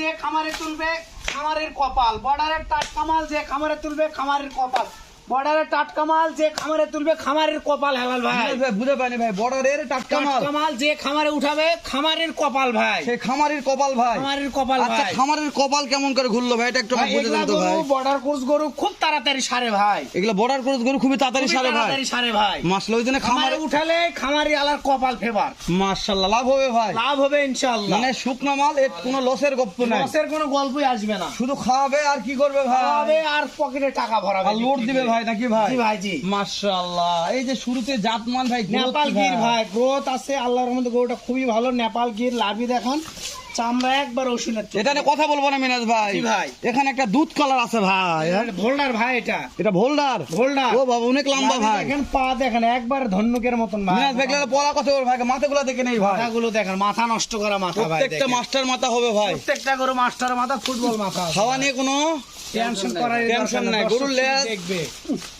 যে খামারে তুলবে খামারের কপাল, বর্ডারের টাটকা মাল যে খামারে তুলবে খামারের কপাল, বর্ডারের টাটকা মাল যে খামারে তুলবে খামারের কপাল। হেলাল ভাই বুঝে পাইনি ভাই, বর্ডারের টাটকা মাল যে খামারে উঠাবে খামারের কপাল ভাই, সেই খামারের কপাল ভাই, খামারের কপাল আচ্ছা ভাই। খামারের কপাল কেমন করে ঘুরলো ভাই, এটা একটু বুঝে দেন তো ভাই। বর্ডার ক্রস গরু খুব তাড়াতাড়ি সারে ভাই, এগুলো বর্ডার ক্রস গরু খুবই তাড়াতাড়ি সারে ভাই, মাশাআল্লাহ। ওই জন্য খামারে উঠালে খামারি আলার কপাল ফেভার, মাশাআল্লাহ লাভ হবে ভাই, লাভ হবে ইনশাআল্লাহ। মানে শুকনো মাল, এর কোনো লসের গল্প নাই, লসের কোনো গল্পই আসবে না, শুধু খাওয়াবে আর কি করবে ভাই, খাওয়াবে আর পকেটে টাকা ভরাবে, আর লোড দিবে ভাই নাকি ভাই? জি ভাই জি। মাশাআল্লাহ, এই যে শুরুতে জাতমান ভাই, নেপাল গির ভাই গ্রোথ আছে আল্লাহর রহমতে, গরুটা খুবই ভালো। নেপাল গির লাভি দেখান, চামড়া একবার ওষুধের। এটা নিয়ে কথা বলবো না মিনাজ ভাই, জি ভাই। এখানে একটা দুধ কালার আছে ভাই, ভোল্ডার ভাই, এটা ভোল্ডার, ভোল্ডার। ও বাবা অনেক লম্বা ভাই, দেখেন পা দেখেন একবার ধন্যকের মতন ভাই। মিনাজ ভাই গেলে পড়া কথা বল ভাই, মাথাগুলো দেখে নেই ভাই, মাথাগুলো দেখেন, মাথা নষ্ট করা মাথা ভাই, প্রত্যেকটা মাস্টার মাথা হবে ভাই, প্রত্যেকটা গরু মাস্টার মাথা, ফুটবল মাথা। খাওয়া নিয়ে কোনো টেনশন করার টেনশন নাই, গরুর লেজ দেখবে,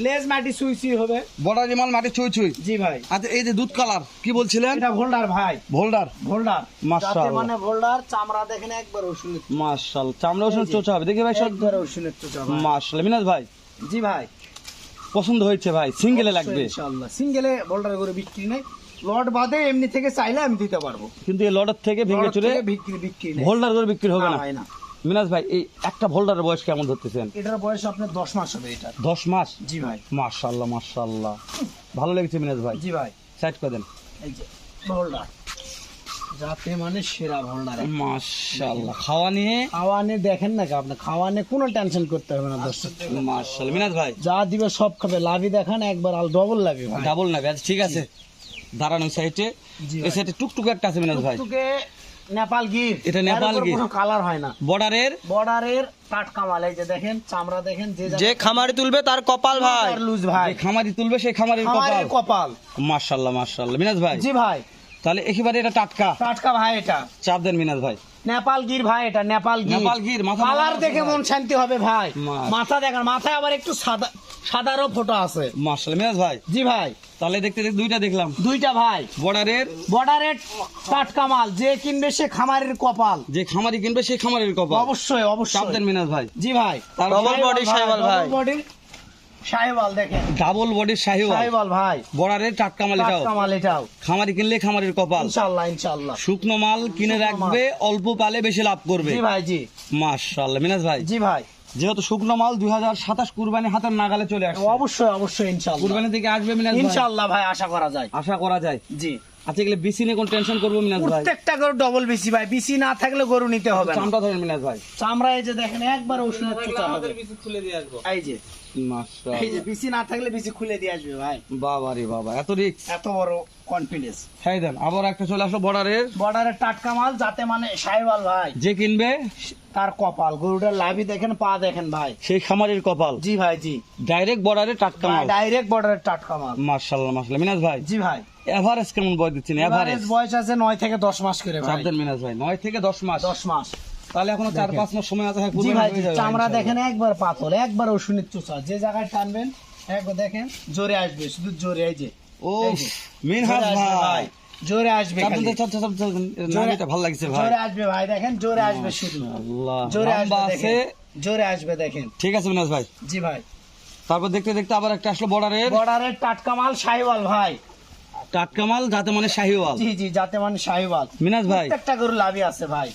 লেজ মাটি সুই সুই হবে, বড় মাল মাটি ছুঁই ছুঁই। জি ভাই। আচ্ছা এই যে দুধ কালার কি বলছিলেন? এটা ভোল্ডার ভাই, ভোল্ডার, ভোল্ডার মাশাআল্লাহ, মানে ভোল্ডার। চামড়া দেখেন একবার ওষুধ, মাশাআল্লাহ, চামড়া ওষুধ চোচা হবে, দেখি ভাই সব একবার ওষুধের চোচা ভাই। মাশাআল্লাহ। মিনাজ ভাই জি ভাই, পছন্দ হয়েছে ভাই, সিঙ্গেলে লাগবে ইনশাআল্লাহ। সিঙ্গেলে ভোল্ডার গরু বিক্রি নেই, লট বাদে এমনি থেকে চাইলে আমি দিতে পারবো, কিন্তু এই লডার থেকে ভেঙে চুরে বিক্রি নেই, ভোল্ডার করে বিক্রি হবে না ভাই না। মিনাজ ভাই এই একটা ভোল্ডারের বয়স কেমন ধরতেছেন? এটার বয়স আপনার 10 মাস হবে। এটা 10 মাস? জি ভাই। মাশাআল্লাহ মাশাআল্লাহ, ভালো লেগেছে মিনাজ ভাই। জি ভাই, সাইড করে দেন। এই যে ভোল্ডার, যাতে মানে সেরা ভোল্ডার মাশাআল্লাহ। খাওয়ানে দেখেন না আপনি, খাওয়ানে কোনো টেনশন করতে হবে না দর্শক। মাশাআল্লাহ। মিনাজ ভাই যা দিবে সব খাবে, লাভি দেখান একবার, আল ডবল লাভি ভাই, ডাবল না ভাই, ঠিক আছে দাঁড়ানো সাইডে, এই সাইডে টুকটুক একটা আছে মিনাজ ভাই, টুকে নেপাল গির, এটা নেপাল গির, কোনো কালার হয় না, বর্ডারের টাটকা মাল। এই যে দেখেন চামড়া দেখেন, যে খামারি তুলবে তার কপাল ভাই, লুজ ভাই, যে খামারি তুলবে সেই খামারের কপাল। মাশাআল্লাহ মাশাআল্লাহ। মিনাজ ভাই জি ভাই, তাহলে একেবারে এটা টাটকা ভাই, এটা চাপ দেন মিনাজ ভাই। নেপাল গির ভাই, এটা নেপাল গির, মাথা কালার দেখে মন শান্তি হবে ভাই। মাশ। মাথা দেখেন, মাথায় আবার একটু সাদারও ফোঁটা আছে। মাশাআল্লাহ। মিনাজ ভাই জি ভাই, তাহলে দেখতে দেখতে দুইটা দেখলাম, দুইটা ভাই বর্ডারের টাটকা মাল, যে কিনবে সে খামারের কপাল, যে খামারি কিনবে সেই খামারের কপাল। অবশ্যই চাপ দেন মিনাজ ভাই। জি ভাই, ডবল বডি শাহিওয়াল ভাই, শাহিওয়াল দেখেন, ডাবল বডির শাহিওয়াল ভাই, বর্ডারের টাটকা মাল, এটাও খামারি কিনলে খামারের কপাল। ইনশাআল্লাহ শুকনো মাল কিনে রাখবে, অল্প পালে বেশি লাভ করবে। জি ভাই জি, মাশাআল্লাহ। মিনাজ ভাই জি ভাই, যেহেতু শুকনো মাল 2027 কুরবানি হাতের নাগালে চলে আসছে, অবশ্যই ইনশাআল্লাহ কুরবানি থেকে আসবে মিনাজ ভাই, ইনশাআল্লাহ ভাই, আশা করা যায়। জি, আচ্ছা এগুলো বিসি নিয়ে কোন টেনশন করবো মিনাজ ভাই? প্রত্যেকটা গরু ডবল বিসি ভাই, বিসি না থাকলে গরু নিতে হবে না। চামড়া ধরেন মিনাজ ভাই, চামড়া এই যে দেখেন একবার ওষুধের চোচা হবে, খুলে দিয়ে আসবো। এই যে মাশাআল্লাহ। এই যে বিসি না থাকলে বিসি খুলে দিয়ে আসবে ভাই, বাবা রে বাবা, এত রিস্ক, এত বড় কনফিডেন্স। খাই দেন। আবার একটা চলে আসলো বর্ডারের টাটকা মাল, যাতে মানে শাহিওয়াল ভাই, যে কিনবে তার কপাল। গরুটার লাভি দেখেন, পা দেখেন ভাই, সেই খামারের কপাল। জি ভাই জি, ডাইরেক্ট বর্ডারের টাটকা মাল, ডাইরেক্ট বর্ডারের টাটকা মাল। মাশাআল্লাহ মাশাআল্লাহ। মিনাজ ভাই জি ভাই, এভারেজ কেমন বয়স দিচ্ছেন? এভারেজ বয়স আছে 9 থেকে 10 মাস করে ভাই। চাপ দেন মিনাজ ভাই, 9 থেকে 10 মাস। 10 মাস, তাহলে এখনো 4-5 মাস সময় আছে। জি ভাই, চামড়া দেখেন একবার পাতল, একবার ওষুধের চোচা, যে জায়গায় টানবেন একবার দেখেন জোরে আসবে, শুধু জোরে। এই যে ও মিনহাজ ভাই জোরে আসবে, ভালো লাগছে ভাই, জোরে আসবে ভাই, দেখেন জোরে আসবে, শুধু জোরে আসবে, দেখেন জোরে আসবে, দেখেন। ঠিক আছে মিনাজ ভাই। জি ভাই, তারপর দেখতে দেখতে আবার একটা আসলো বর্ডারের টাটকা মাল, শাহিওয়াল ভাই, টাটকা মাল যাতে মানে শাহিওয়াল। জি জি, যাতে মানে শাহিওয়াল। মিনাজ ভাই প্রত্যেকটা গরু লাভি আছে ভাই,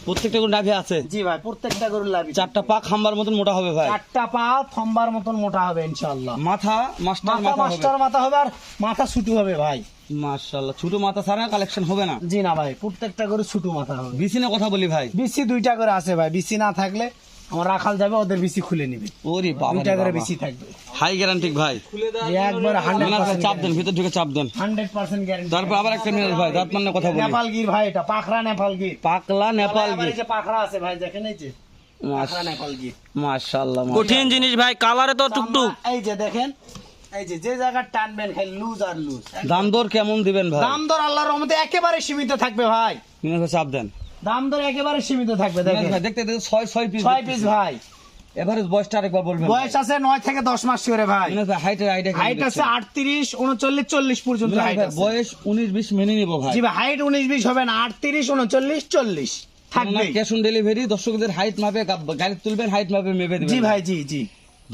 প্রত্যেকটা গরু নাভি আছে। জি ভাই, প্রত্যেকটা গরু লাভি। 4টা পা খাম্বার মতন মোটা হবে ভাই, 4টা পা থম্বার মতন মোটা হবে ইনশাআল্লাহ। মাথা মাস্টার মাথা হবে, আর মাথা ছুটু হবে ভাই। মাশাআল্লাহ। ছোট মাথা ছাড়া কালেকশন হবে না? জি না ভাই, প্রত্যেকটা গরু ছোট মাথা হবে। বিসি নিয়ে কথা বলি ভাই, বিসি 2টা করে আছে ভাই, বিসি না থাকলে আমার রাখাল যাবে, ওদের বিসি খুলে নিবে। ওরে বাবা, 2টা করে বিসি থাকবে, হাই গ্যারান্টি ভাই, একবার 100% চাপ দেন, ভিতর ঢুকে চাপ দেন, 100% গ্যারান্টি। তারপর আবার একটা মিনাজ ভাই দাঁত মানে কথা বলি, নেপাল গির ভাই, এটা পাখরা নেপাল গির, পাকলা নেপাল আবার গির। এই যে পাখরা আছে ভাই, দেখেন এই যে পাখরা নেপাল গির, মাশাআল্লাহ। কঠিন জিনিস ভাই, কালারে তো টুকটুক। এই যে দেখেন, এই যে জায়গা টানবেন খালি লুজ আর লুজ। দাম দর কেমন দিবেন ভাই? দাম দর আল্লাহর রহমতে একেবারে সীমিত থাকবে ভাই, মিনাজ ভাই চাপ দেন, দাম দর একেবারে সীমিত থাকবে। দেখেন ভাই দেখতে দেখতে 6 পিস 6 পিস ভাই, এভারেজ বয়সটা আরেকবার বলবেন। বয়স আছে 9 থেকে 10 মাস করে ভাই, মিনাজ ভাই হাইটের আইডিয়া হাইট আছে 38, 39, 40 পর্যন্ত হাইট আছে। বয়স 19-20 মেনে নিব ভাই। জি ভাই, হাইট 19-20 হবে না, 38, 39, 40। থাকবে। ক্যাশ অন ডেলিভারি, দর্শকদের হাইট মাপে গাড়ি তুলবেন, হাইট মাপে মেপে দিবেন। জি ভাই, জি জি,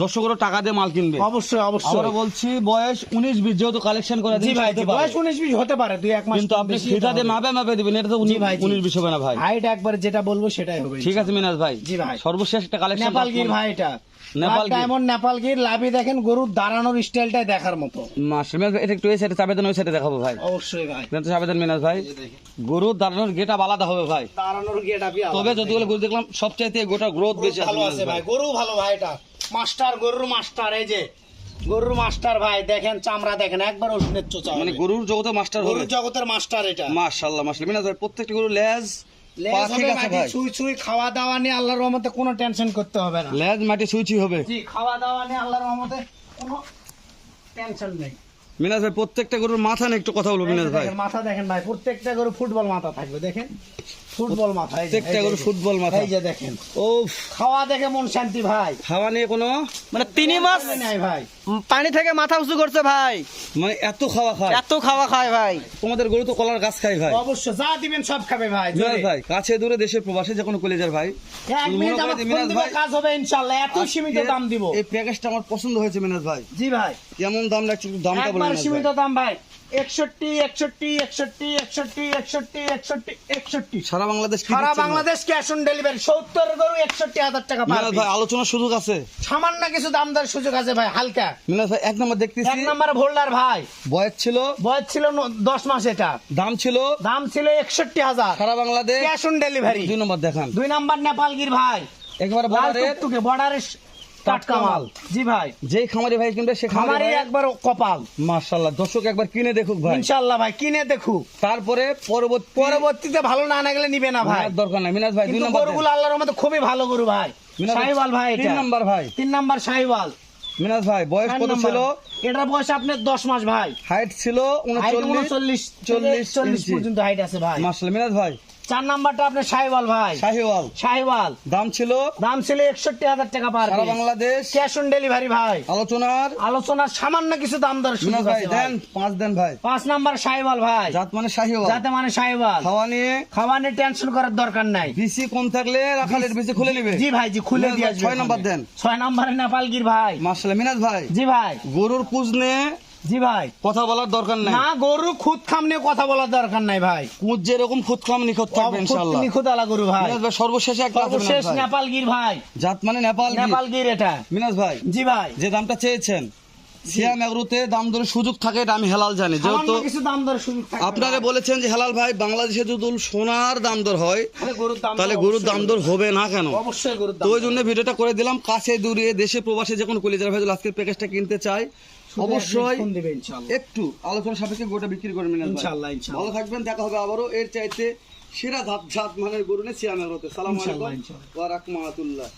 দর্শকরা টাকা দিয়ে মাল কিনবে। অবশ্যই অবশ্যই। আমরা বলছি বয়স 19-20 যেহেতু কালেকশন করে জি দিন, ভাই, হতে জি, পারে। বয়স 19-20 হতে পারে, 2-1 মাস কিন্তু আপনি বেশি ফিতা দিয়ে হবে। মাপে মাপে দিবেন, এটা তো জি ভাই, জি। 19-20 হবে না ভাই। হাইট একবার যেটা বলবো সেটাই হবে। ঠিক আছে মিনাজ ভাই। জি ভাই। সর্বশেষ একটা কালেকশন নেপাল গির ভাই, এটা নেপাল গির। ডায়মন্ড নেপাল গির। লাভি দেখেন, গরুর দাঁড়ানোর স্টাইলটাই দেখার মতো। মিনাজ ভাই, এটা একটু এই সাইডে চাপে দেন, ওই সাইডে দেখাবো ভাই। অবশ্যই ভাই, দেন তো চাপে দেন মিনাজ ভাই। গরুর দাঁড়ানোর গেট আপ আলাদা হবে ভাই। দাঁড়ানোর গেট আপি তবে যতগুলো গরু দেখলাম সবচাইতে গোটা গ্রোথ বেশি আছে ভালো মিনাজ আছে ভাই, ভাই। গরু ভালো ভাই। এটা মাস্টার, গরুর মাস্টার। এই যে গরুর মাস্টার ভাই, দেখেন চামড়া দেখেন, একবার ওষুধের চোচা মানে হবে। গরুর জগতে মাস্টার হবে। গরুর জগতের মাস্টার এটা। মাশাআল্লাহ মাশাআল্লাহ। মিনাজ ভাই প্রত্যেকটা গরু লেজ লেজ পা হবে ঠিক আছে মাটি ভাই। ছুঁই ছুঁই, খাওয়া দাওয়া নিয়ে আল্লাহর রহমতে কোনো টেনশন করতে হবে না। লেজ মাটি সুইচি হবে। জি, খাওয়া দাওয়া নিয়ে আল্লাহর রহমতে কোনো টেনশন নেই। মিনাজ ভাই প্রত্যেকটা গরুর মাথা নিয়ে একটু কথা বলবো মিনাজ ভাই। দেখেন মাথা দেখেন ভাই, প্রত্যেকটা গরু ফুটবল মাথা থাকবে। দেখেন ফুটবল মাথা, এই যে, প্রত্যেকটা গরু এই যে, ফুটবল মাথা। এই যে দেখেন, ওফ, খাওয়া দেখে মন শান্তি ভাই। খাওয়া নিয়ে কোনো মানে 3 মাস নাই ভাই, পানি থেকে মাথা উঁচু করছে ভাই, মানে এত খাওয়া খায়। এত খাওয়া খায় ভাই। তোমাদের গরু তো কলার গাছ খায় ভাই। অবশ্য যা দিবেন সব খাবে ভাই। মিনাজ জোরে। ভাই কাছে দূরে দেশের প্রবাসে যে কোনো কলেজের ভাই, এক মিনিট আমার ফোন দিবে, কাজ হবে ইনশাআল্লাহ। এত সীমিত দাম দিব। এই প্যাকেজটা আমার পছন্দ হয়েছে মিনাজ ভাই। জি ভাই, কেমন দাম লাগছে একটু দামটা বলুন একবার মিনাজ সীমিত ভাই। দাম ভাই। 61 সারা বাংলাদেশ কি সারা দিচ্ছেন ভাই? Bangladesh cash on delivery. 70 গরু 61,000 টাকা মিনাজ পাবে। ভাই আলোচনার সুযোগ আছে। সামান্য কিছু দাম দর সুযোগ আছে ভাই, হালকা। মিনাজ ভাই 1 নম্বর দেখতেছি 1 নম্বরে ভোল্ডার ভাই, বয়স ছিল, বয়স ছিল 10 মাস। এটা দাম ছিল দাম ছিল 61,000, সারা Bangladesh. Cash on delivery. 2 number দেখান 2 নাম্বার নেপালগির ভাই, একবারে লাল বর্ডারের টুকটুকে বর্ডারের টাটকা মাল। জি ভাই, যেই খামারি ভাই কিনবে সে খামারি খামারি ভাই একবার কপাল। মাশাআল্লাহ দর্শক একবার কিনে দেখুক ভাই। ইনশাআল্লাহ ভাই, কিনে দেখুক। তারপরে পরবর্তীতে ভালো না না গেলে নিবে না ভাই। নেওয়ার দরকার নাই মিনাজ ভাই। 2 কিন্তু নম্বর গরুগুলো আল্লাহর রহমতে খুবই ভালো গরু ভাই। মিনাজ ভাই, শাহিওয়াল ভাই, এটা 3 নম্বর ভাই 3 নাম্বার শাহিওয়াল। মিনাজ ভাই বয়স 4 কত নাম্বার। ছিল? এটার বয়স আপনার 10 মাস ভাই। হাইট ছিল হাইট 39 40 ইঞ্চি। পর্যন্ত হাইট আছে ভাই। মাশাআল্লাহ মিনাজ ভাই 4 নাম্বারটা আপনার শাহিওয়াল ভাই, শাহিওয়াল শাহিওয়াল। দাম ছিল দাম ছিল 61,000 টাকা পার সারা piece. Bangladesh. Cash on delivery ভাই। আলোচনার আলোচনার সামান্য কিছু দাম দর মিনাজ সুযোগ ভাই আছে দেন ভাই। 5 দেন ভাই। 5 নাম্বার শাহিওয়াল ভাই, জাত মানে শাহিওয়াল। যাতে মানে শাহিওয়াল। খাওয়া নিয়ে খাওয়া নিয়ে টেনশন করার দরকার নাই। বিসি কম থাকলে রাখালের বিসি খুলে নেবে। জি ভাই, জি খুলে মিনাজ দিয়ে ভাই, আসবে। 6 নাম্বার দেন। 6 নাম্বারে নেপালগির ভাই। মাশাআল্লাহ মিনাজ ভাই জি ভাই, গরুর কুজ নিয়ে জি ভাই। কথা বলার দরকার নাই। না, গরু খুদ খাম নিয়ে কথা বলার দরকার নাই ভাই। কুজ যেরকম খুদখাম নিখুঁত থাকবে ইনশাআল্লাহ। নিখুঁত আলা গরু ভাই। মিনাজ ভাই সর্বশেষে একটা আছে সর্বশেষ মিনাজ ভাই। নেপালগির ভাই, জাত মানে নেপাল গির। নেপালগির এটা। মিনাজ ভাই জি ভাই, যে দামটা চেয়েছেন সিয়াম এগ্রোতে দাম দরে সুযোগ থাকে এটা আমি হেলাল জানি। সামান্য যেহেতু কিছু দাম দর সুযোগ থাকবে আপনারা ভাই। বলেছেন যে হেলাল ভাই বাংলাদেশে যদি সোনার দাম দর হয় তাহলে গরুর দাম তাহলে তো গরুর দাম দর অবশ্যই হবে না কেন? অবশ্যই গরুর দাম। তো ওই জন্য ভিডিওটা করে দিলাম। কাছে দূরে দেশে প্রবাসে যে কোনো কলিজার ভাই যদি আজকের প্যাকেজটা কিনতে চাই অবশ্যই ফোন দিবে ইনশাআল্লাহ। একটু আলোচনা সাপেক্ষে গোটা বিক্রি করে মিনাজ ভাই। ইনশাআল্লাহ, ইনশাআল্লাহ। ভালো থাকবেন, দেখা হবে আবারও এর চাইতে সেরা জাত মানে গরু নিয়ে সিয়াম এগ্রোতে। সালাম ইনশাআল্লাহ, আলাইকুম ইনশাআল্লাহ। ওয়া রাহমাতুল্লাহ।